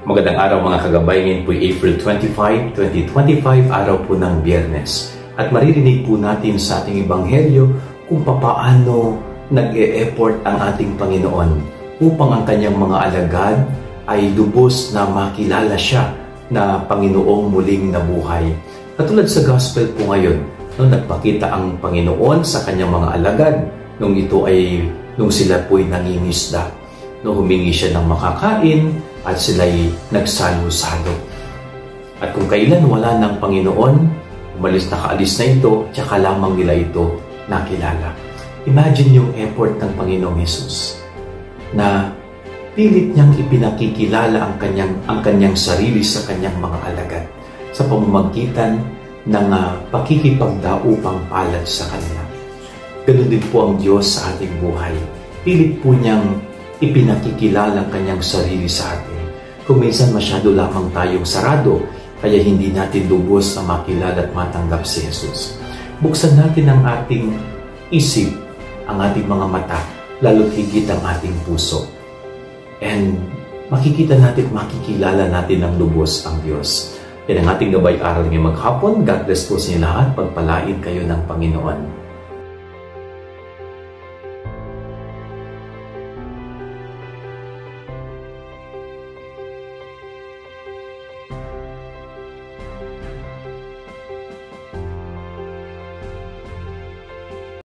Magandang araw mga kagabay, ngayon po April 25, 2025, araw po ng Biyernes. At maririnig po natin sa ating Ebanghelyo kung papaano nag-e-effort ang ating Panginoon upang ang kanyang mga alagad ay lubos na makilala siya na Panginoong muling nabuhay. Katulad sa Gospel po ngayon, nagpakita ang Panginoon sa kanyang mga alagad nung sila po'y nangingisda. Humingi siya ng makakain at sila'y nagsalo-salo. At kung kailan wala ng Panginoon, nakaalis na ito, tsaka lamang nila ito nakilala. Imagine yung effort ng Panginoong Jesus na pilit niyang ipinakikilala ang kanyang sarili sa kanyang mga alagad sa pamamagitan ng pakikipagdaupang palad sa kanila. Ganun din po ang Diyos sa ating buhay. Pilit po niyang ipinakikilala ang kanyang sarili sa atin. Kung minsan masyado lamang tayong sarado, kaya hindi natin lubos na makilala at matanggap si Jesus. Buksan natin ang ating isip, ang ating mga mata, lalo't higit ang ating puso. And makikita natin, makikilala natin ng lubos ang Diyos. Yan ang ating gabay aral ngayong maghapon. God bless po sa inyo lahat. Pagpalain kayo ng Panginoon.